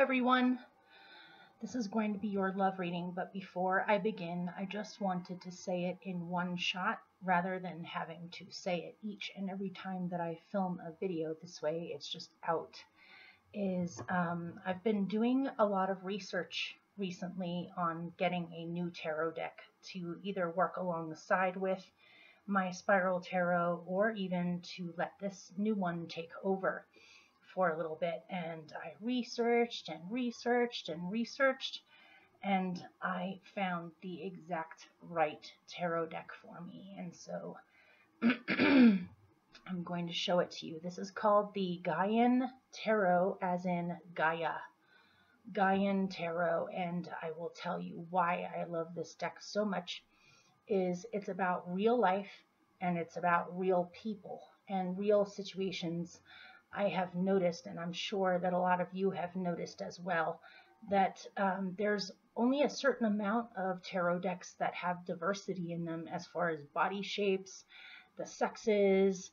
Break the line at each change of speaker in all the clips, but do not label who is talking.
everyone. This is going to be your love reading, but before I begin, I just wanted to say it in one shot rather than having to say it each and every time that I film a video. This way it's just out. I've been doing a lot of research recently on getting a new tarot deck to either work alongside with my spiral tarot or even to let this new one take over for a little bit. And I researched and researched and researched, and I found the exact right tarot deck for me. And so I'm going to show it to you. This is called the Gaian Tarot, as in Gaia. Gaian Tarot, and I will tell you why I love this deck so much. It's about real life, and it's about real people and real situations. I have noticed, and I'm sure that a lot of you have noticed as well, that there's only a certain amount of tarot decks that have diversity in them as far as body shapes, the sexes,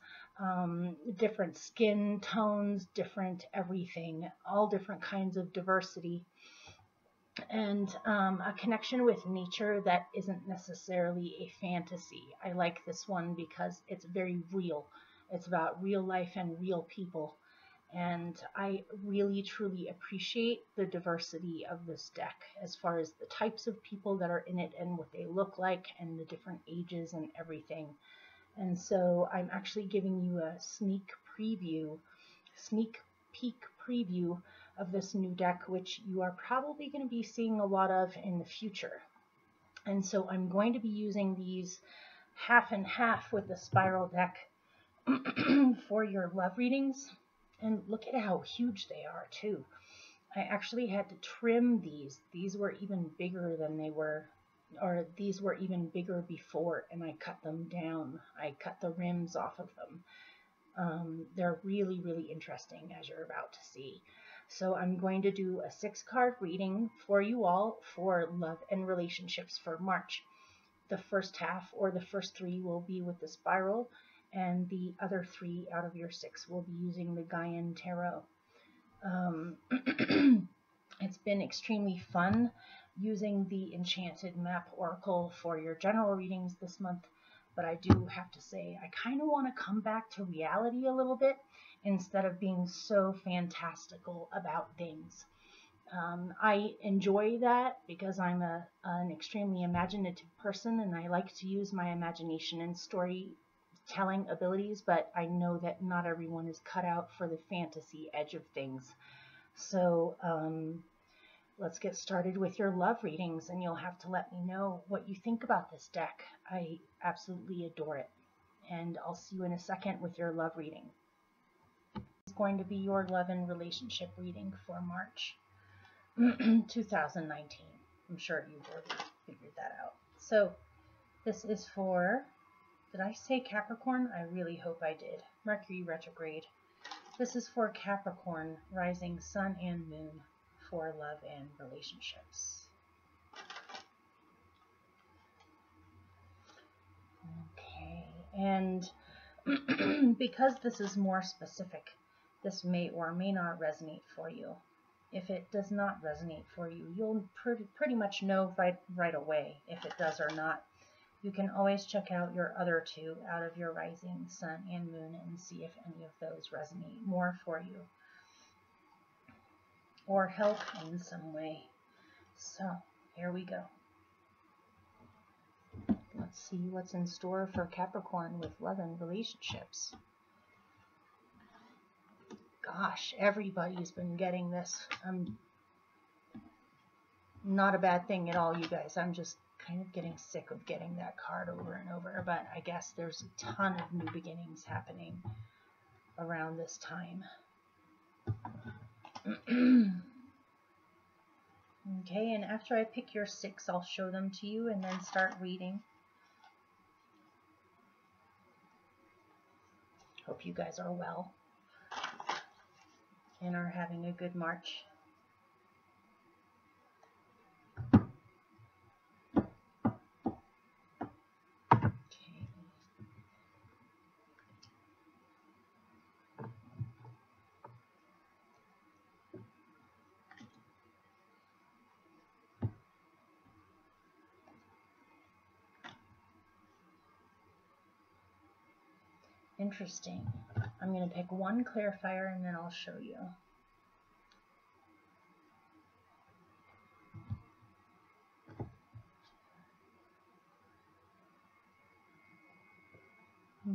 different skin tones, different everything, all different kinds of diversity, and a connection with nature that isn't necessarily a fantasy. I like this one because it's very real. It's about real life and real people, and I really truly appreciate the diversity of this deck as far as the types of people that are in it and what they look like and the different ages and everything. And so I'm actually giving you a sneak peek preview of this new deck, which you are probably going to be seeing a lot of in the future. And so I'm going to be using these half and half with the spiral deck for your love readings. And look at how huge they are too. I actually had to trim these. These were even bigger than they were, or these were even bigger before, and I cut them down. I cut the rims off of them. They're really, really interesting, as you're about to see. So I'm going to do a 6-card reading for you all for love and relationships for March. The first half, or the first 3, will be with the spiral, and the other 3 out of your 6 will be using the Gaian Tarot. It's been extremely fun using the Enchanted Map Oracle for your general readings this month, but I do have to say I kind of want to come back to reality a little bit instead of being so fantastical about things. I enjoy that because I'm an extremely imaginative person, and I like to use my imagination and storytelling abilities, but I know that not everyone is cut out for the fantasy edge of things. So let's get started with your love readings, and you'll have to let me know what you think about this deck. I absolutely adore it, and I'll see you in a second with your love reading. It's going to be your love and relationship reading for March 2019. I'm sure you've already figured that out. So this is for, did I say Capricorn? I really hope I did. Mercury retrograde. This is for Capricorn, rising sun and moon, for love and relationships. Okay, and because this is more specific, this may or may not resonate for you. If it does not resonate for you, you'll pretty much know right away if it does or not. You can always check out your other 2 out of your rising sun and moon and see if any of those resonate more for you or help in some way. So here we go. Let's see what's in store for Capricorn with love and relationships. Gosh, everybody's been getting this. Not a bad thing at all, you guys. I'm just kind of getting sick of getting that card over and over, but I guess there's a ton of new beginnings happening around this time. Okay, and after I pick your 6, I'll show them to you and then start reading. Hope you guys are well and are having a good March. Interesting. I'm going to pick one clarifier and then I'll show you.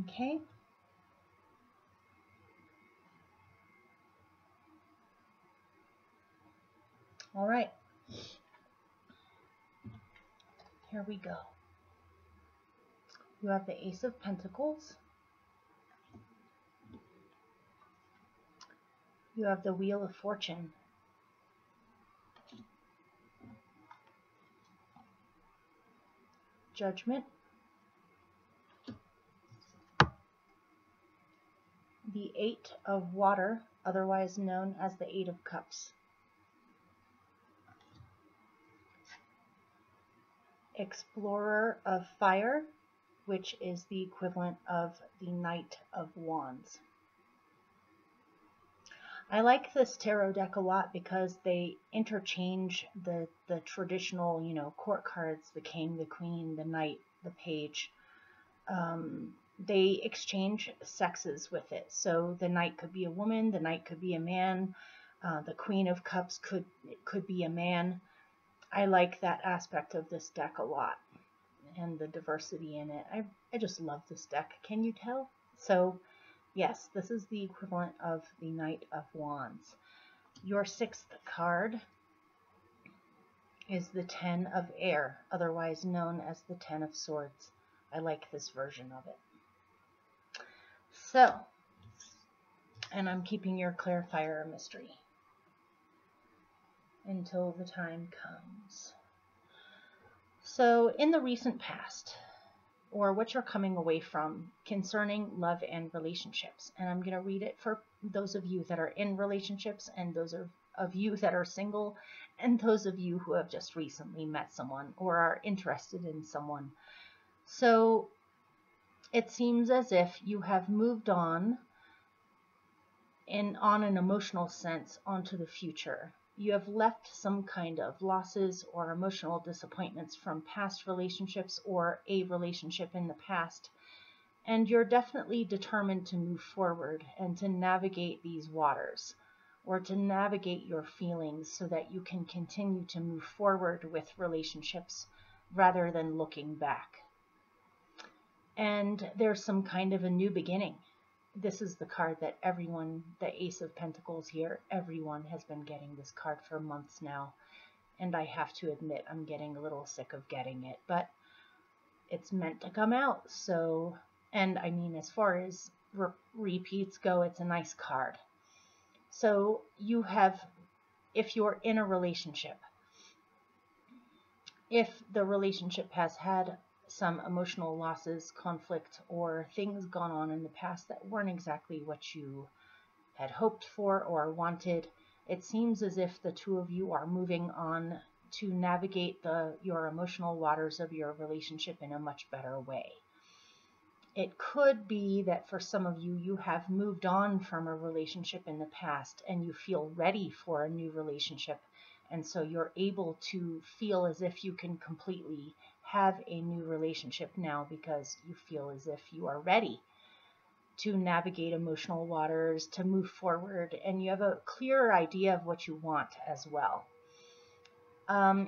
Okay. All right. Here we go. You have the Ace of Pentacles. You have the Wheel of Fortune. Judgment. The Eight of Water, otherwise known as the Eight of Cups. Explorer of Fire, which is the equivalent of the Knight of Wands. I like this tarot deck a lot because they interchange the traditional, court cards, the king, the queen, the knight, the page. They exchange sexes with it. So the knight could be a woman, the knight could be a man, the Queen of Cups could be a man. I like that aspect of this deck a lot, and the diversity in it. I just love this deck. Can you tell? So yes, this is the equivalent of the Knight of Wands. Your sixth card is the Ten of Air, otherwise known as the Ten of Swords. I like this version of it. So, and I'm keeping your clarifier a mystery until the time comes. So, in the recent past, or what you're coming away from concerning love and relationships, and I'm going to read it for those of you that are in relationships, and those of you that are single, and those of you who have just recently met someone or are interested in someone. So, it seems as if you have moved on an emotional sense onto the future. You have left some kind of losses or emotional disappointments from past relationships or a relationship in the past, and you're definitely determined to move forward and to navigate these waters, or to navigate your feelings so that you can continue to move forward with relationships rather than looking back. And there's some kind of a new beginning. This is the card that everyone, the Ace of Pentacles here, everyone has been getting this card for months now. And I have to admit, I'm getting a little sick of getting it, but it's meant to come out. So, and I mean, as far as repeats go, it's a nice card. So you have, if you're in a relationship, if the relationship has had some emotional losses, conflict, or things gone on in the past that weren't exactly what you had hoped for or wanted, it seems as if the two of you are moving on to navigate your emotional waters of your relationship in a much better way. It could be that for some of you, you have moved on from a relationship in the past and you feel ready for a new relationship. And so you're able to feel as if you can completely have a new relationship now because you feel as if you are ready to navigate emotional waters, to move forward, and you have a clearer idea of what you want as well.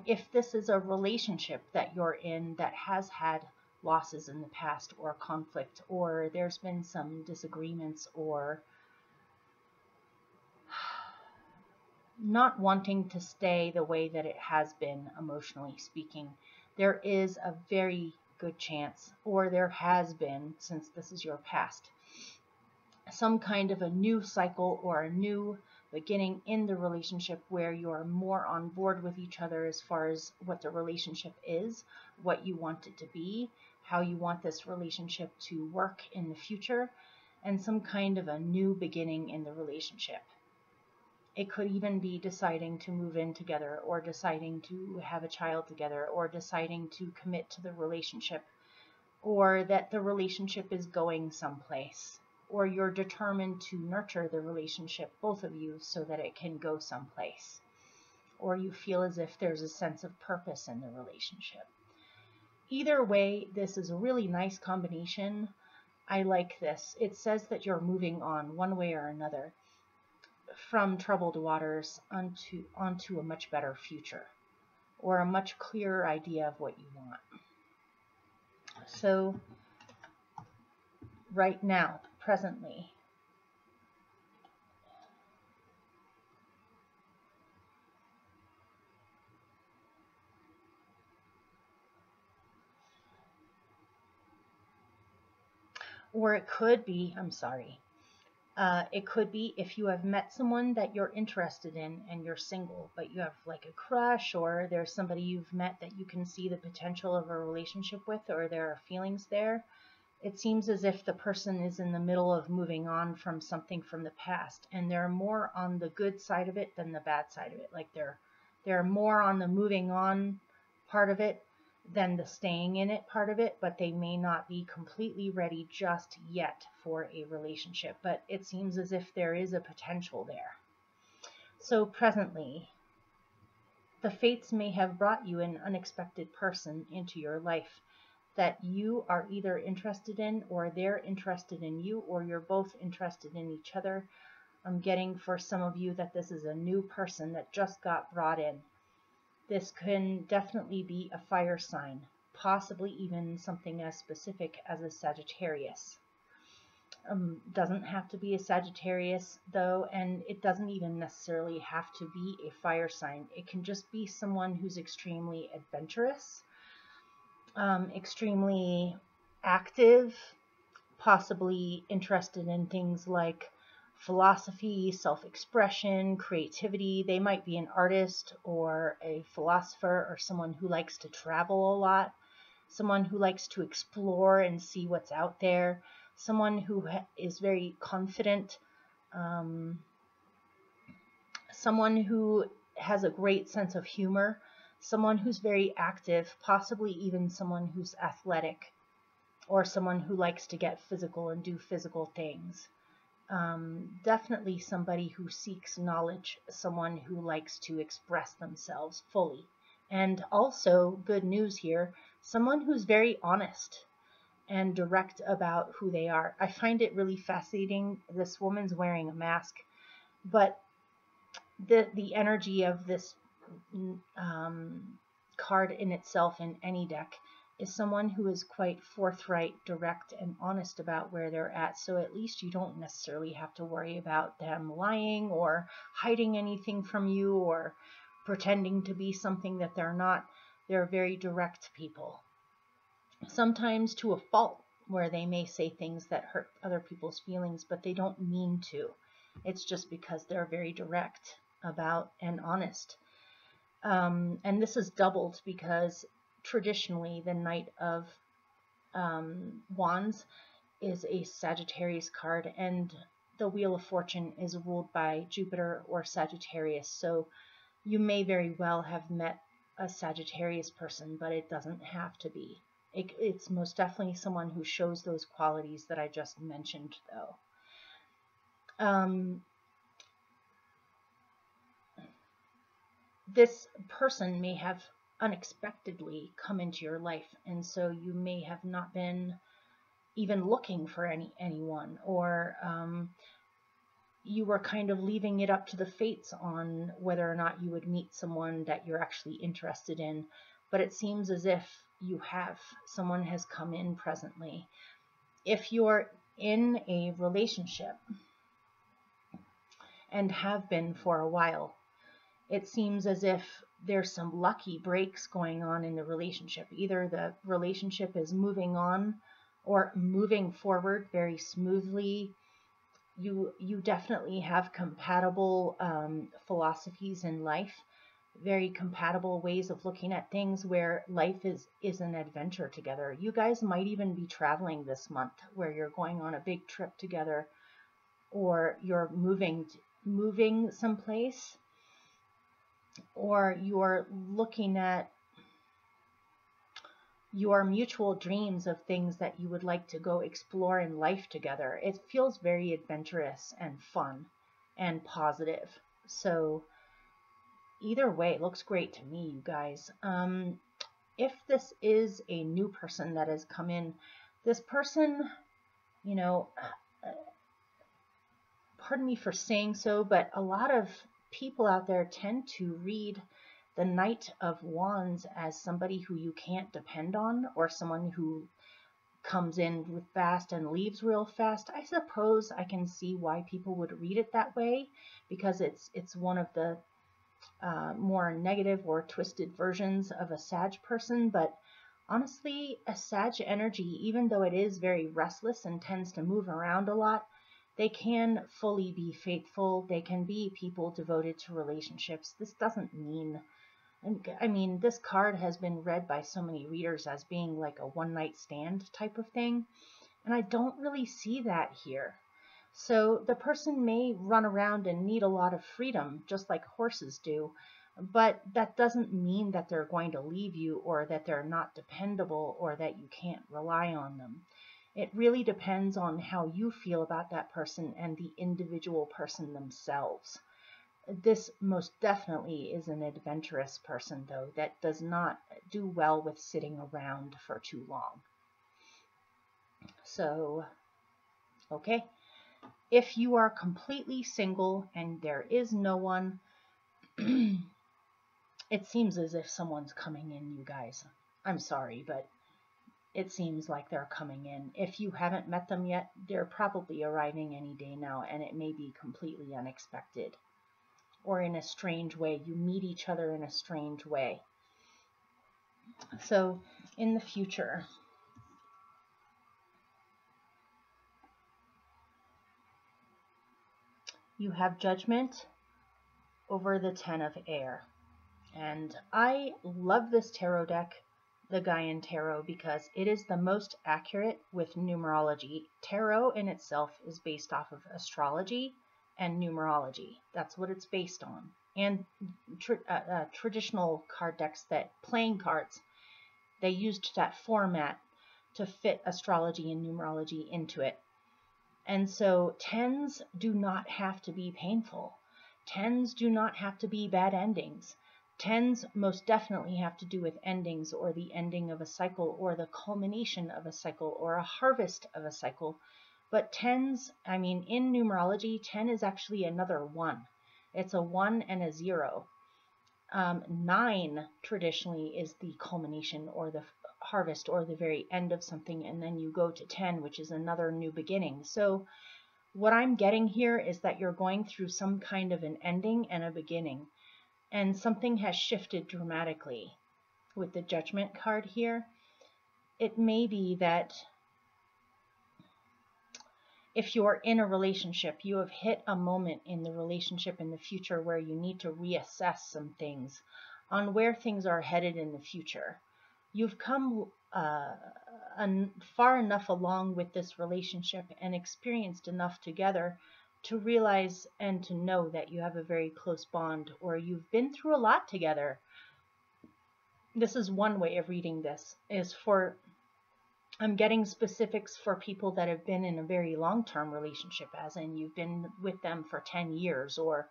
If this is a relationship that you're in that has had losses in the past or conflict, or there's been some disagreements or not wanting to stay the way that it has been emotionally speaking, there is a very good chance, or there has been, since this is your past, some kind of a new cycle or a new beginning in the relationship where you're more on board with each other as far as what the relationship is, what you want it to be, how you want this relationship to work in the future, and some kind of a new beginning in the relationship. It could even be deciding to move in together, or deciding to have a child together, or deciding to commit to the relationship, or that the relationship is going someplace, or you're determined to nurture the relationship, both of you, so that it can go someplace, or you feel as if there's a sense of purpose in the relationship. Either way, this is a really nice combination I like this. It says that you're moving on one way or another from troubled waters onto a much better future, or a much clearer idea of what you want. So right now, presently, or it could be, I'm sorry, it could be if you have met someone that you're interested in and you're single, but you have like a crush, or there's somebody you've met that you can see the potential of a relationship with, or there are feelings there. It seems as if the person is in the middle of moving on from something from the past, and they're more on the good side of it than the bad side of it. Like they're more on the moving on part of it than the staying in it part of it, but they may not be completely ready just yet for a relationship. But it seems as if there is a potential there. So presently, the fates may have brought you an unexpected person into your life that you are either interested in, or they're interested in you, or you're both interested in each other. I'm getting for some of you that this is a new person that just got brought in. This can definitely be a fire sign, possibly even something as specific as a Sagittarius. Doesn't have to be a Sagittarius though, and it doesn't even necessarily have to be a fire sign. It can just be someone who's extremely adventurous, extremely active, possibly interested in things like philosophy, self-expression, creativity. They might be an artist or a philosopher, or someone who likes to travel a lot, someone who likes to explore and see what's out there, someone who is very confident, someone who has a great sense of humor, someone who's very active, possibly even someone who's athletic, or someone who likes to get physical and do physical things. Definitely somebody who seeks knowledge, someone who likes to express themselves fully. And also, good news here, someone who's very honest and direct about who they are. I find it really fascinating. This woman's wearing a mask, but the energy of this card in itself in any deck is someone who is quite forthright, direct, and honest about where they're at. So at least you don't necessarily have to worry about them lying or hiding anything from you or pretending to be something that they're not. They're very direct people, sometimes to a fault, where they may say things that hurt other people's feelings, but they don't mean to. It's just because they're very direct about and honest. And this is doubled because traditionally the Knight of Wands is a Sagittarius card, and the Wheel of Fortune is ruled by Jupiter or Sagittarius. So you may very well have met a Sagittarius person, but it doesn't have to be. It's most definitely someone who shows those qualities that I just mentioned, though. This person may have unexpectedly come into your life, and so you may have not been even looking for anyone, or you were kind of leaving it up to the fates on whether or not you would meet someone that you're actually interested in. But it seems as if you have. Someone has come in presently. If you're in a relationship and have been for a while, it seems as if there's some lucky breaks going on in the relationship. Either the relationship is moving on or moving forward very smoothly. You definitely have compatible philosophies in life, very compatible ways of looking at things, where life is an adventure together. You guys might even be traveling this month, where you're going on a big trip together, or you're moving someplace, or you're looking at your mutual dreams of things that you would like to go explore in life together. It feels very adventurous and fun and positive. So either way, it looks great to me, you guys. If this is a new person that has come in, this person, you know, pardon me for saying so, but a lot of people out there tend to read the Knight of Wands as somebody who you can't depend on, or someone who comes in fast and leaves real fast. I suppose I can see why people would read it that way, because it's one of the more negative or twisted versions of a Sag person. But honestly, a Sag energy, even though it is very restless and tends to move around a lot, they can fully be faithful. They can be people devoted to relationships. This doesn't mean, I mean, this card has been read by so many readers as being like a one-night stand type of thing, and I don't really see that here. So the person may run around and need a lot of freedom, just like horses do, but that doesn't mean that they're going to leave you, or that they're not dependable, or that you can't rely on them. It really depends on how you feel about that person and the individual person themselves. This most definitely is an adventurous person, though, that does not do well with sitting around for too long. So, okay. If you are completely single and there is no one, it seems as if someone's coming in, you guys. I'm sorry, but it seems like they're coming in. If you haven't met them yet, they're probably arriving any day now, and it may be completely unexpected. Or in a strange way. You meet each other in a strange way. So, in the future, you have Judgment over the Ten of Air. And I love this tarot deck, the Gaian Tarot, because it is the most accurate with numerology. Tarot in itself is based off of astrology and numerology. That's what it's based on. And traditional card decks, that playing cards, they used that format to fit astrology and numerology into it. And so tens do not have to be painful. Tens do not have to be bad endings. Tens most definitely have to do with endings, or the ending of a cycle, or the culmination of a cycle, or a harvest of a cycle. But tens, I mean, in numerology, 10 is actually another 1. It's a 1 and a 0. 9 traditionally is the culmination, or the harvest, or the very end of something, and then you go to 10, which is another new beginning. So what I'm getting here is that you're going through some kind of an ending and a beginning, and something has shifted dramatically. With the Judgment card here, it may be that if you're in a relationship, you have hit a moment in the relationship in the future where you need to reassess some things on where things are headed in the future. You've come far enough along with this relationship and experienced enough together to realize and to know that you have a very close bond, or you've been through a lot together. This is one way of reading this, is for, I'm getting specifics for people that have been in a very long-term relationship, as in you've been with them for 10 years or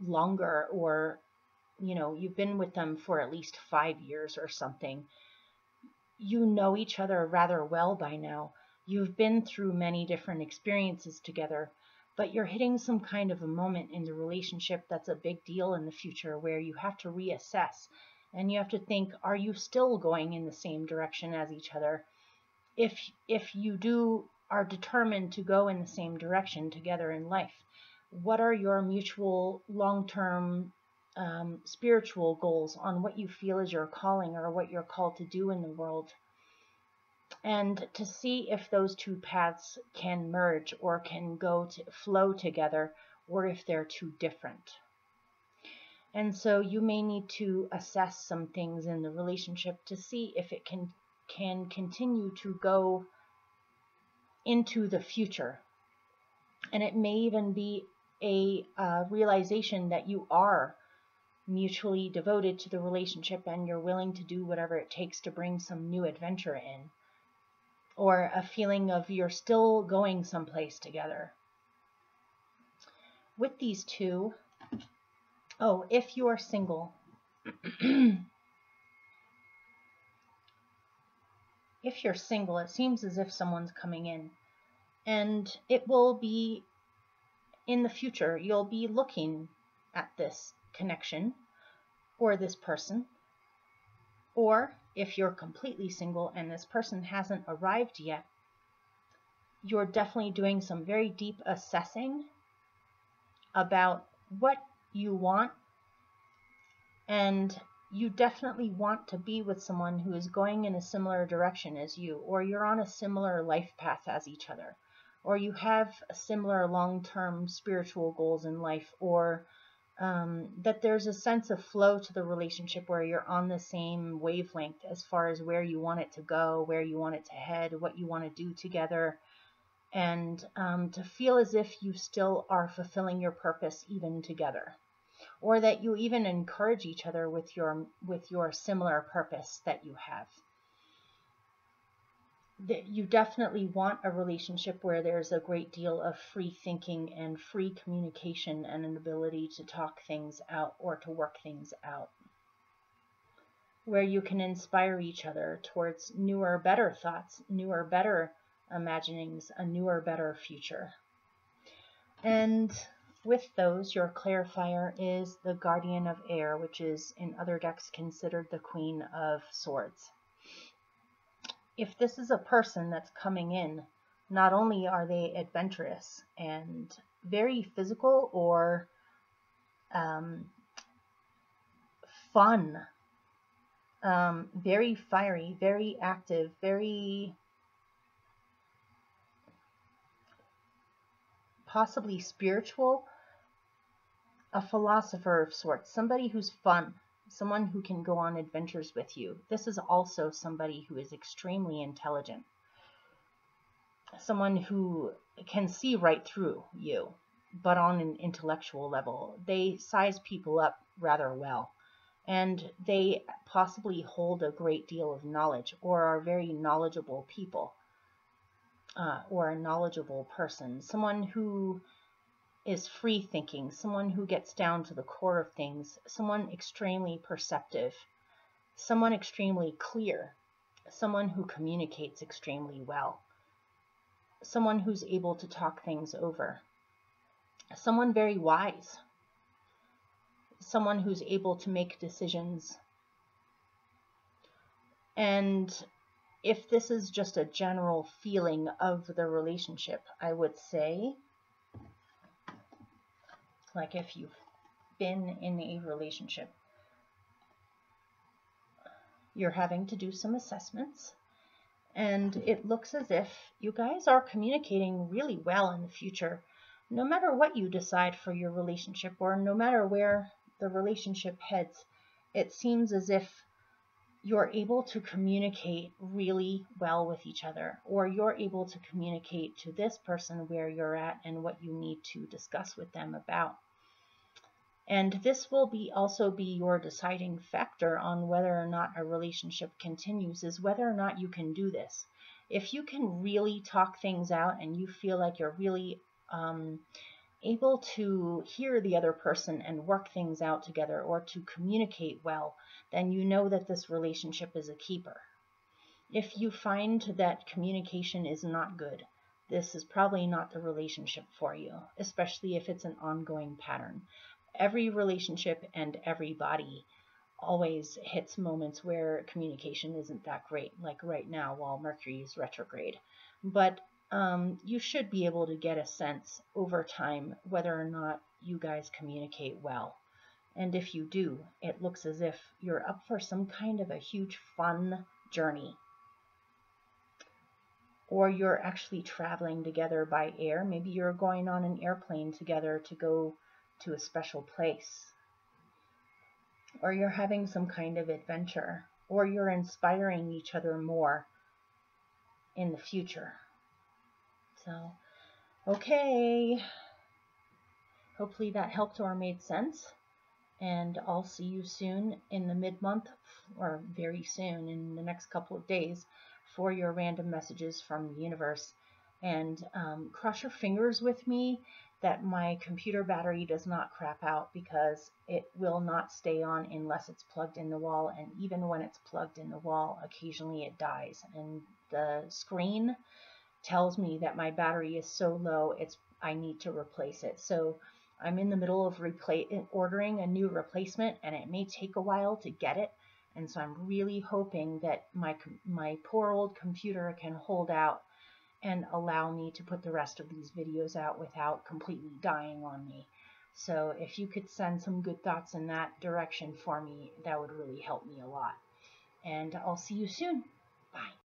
longer, or you've been with them for at least 5 years or something. You know each other rather well by now. You've been through many different experiences together, but you're hitting some kind of a moment in the relationship that's a big deal in the future, where you have to reassess. And you have to think, are you still going in the same direction as each other? If you are determined to go in the same direction together in life, what are your mutual long-term spiritual goals on what you feel is your calling, or what you're called to do in the world? And to see if those two paths can merge, or can flow together, or if they're too different. And so you may need to assess some things in the relationship to see if it can continue to go into the future. And it may even be a realization that you are mutually devoted to the relationship, and you're willing to do whatever it takes to bring some new adventure in, or a feeling of you're still going someplace together. With these two, if you are single, if you're single, it seems as if someone's coming in, and it will be in the future. You'll be looking at this connection or this person, or if you're completely single and this person hasn't arrived yet, you're definitely doing some very deep assessing about what you want, and you definitely want to be with someone who is going in a similar direction as you, or you're on a similar life path as each other, or you have similar long-term spiritual goals in life, or that there's a sense of flow to the relationship where you're on the same wavelength as far as where you want it to go, where you want it to head, what you want to do together, and to feel as if you still are fulfilling your purpose even together, or that you even encourage each other with your similar purpose that you have. That you definitely want a relationship where there's a great deal of free thinking and free communication and an ability to talk things out or to work things out, where you can inspire each other towards newer, better thoughts, newer, better imaginings, a newer, better future. And with those, your clarifier is the Guardian of Air, which is in other decks considered the Queen of Swords. If this is a person that's coming in, not only are they adventurous and very physical or fun, very fiery, very active, very possibly spiritual, a philosopher of sorts, somebody who's fun, someone who can go on adventures with you. This is also somebody who is extremely intelligent, someone who can see right through you, but on an intellectual level. They size people up rather well, and they possibly hold a great deal of knowledge, or are very knowledgeable people, or a knowledgeable person, someone who is free thinking, someone who gets down to the core of things, someone extremely perceptive, someone extremely clear, someone who communicates extremely well, someone who's able to talk things over, someone very wise, someone who's able to make decisions. And if this is just a general feeling of the relationship, I would say, like if you've been in a relationship, you're having to do some assessments, and it looks as if you guys are communicating really well in the future. No matter what you decide for your relationship, or no matter where the relationship heads, it seems as if you're able to communicate really well with each other, or you're able to communicate to this person where you're at and what you need to discuss with them about. And this will also be your deciding factor on whether or not a relationship continues, is whether or not you can do this. If you can really talk things out and you feel like you're really able to hear the other person and work things out together, or to communicate well, then you know that this relationship is a keeper. If you find that communication is not good, this is probably not the relationship for you, especially if it's an ongoing pattern. Every relationship and everybody always hits moments where communication isn't that great, like right now while Mercury is retrograde. But you should be able to get a sense over time whether or not you guys communicate well. And if you do, it looks as if you're up for some kind of a huge fun journey. Or you're actually traveling together by air. Maybe you're going on an airplane together to go to a special place. Or you're having some kind of adventure. Or you're inspiring each other more in the future. So, okay. Hopefully that helped or made sense. And I'll see you soon in the mid-month, or very soon in the next couple of days, for your random messages from the universe. And cross your fingers with me that my computer battery does not crap out, because it will not stay on unless it's plugged in the wall, and even when it's plugged in the wall, occasionally it dies, and the screen tells me that my battery is so low I need to replace it. So I'm in the middle of ordering a new replacement, and it may take a while to get it. And so I'm really hoping that my poor old computer can hold out and allow me to put the rest of these videos out without completely dying on me. So if you could send some good thoughts in that direction for me, that would really help me a lot. And I'll see you soon. Bye.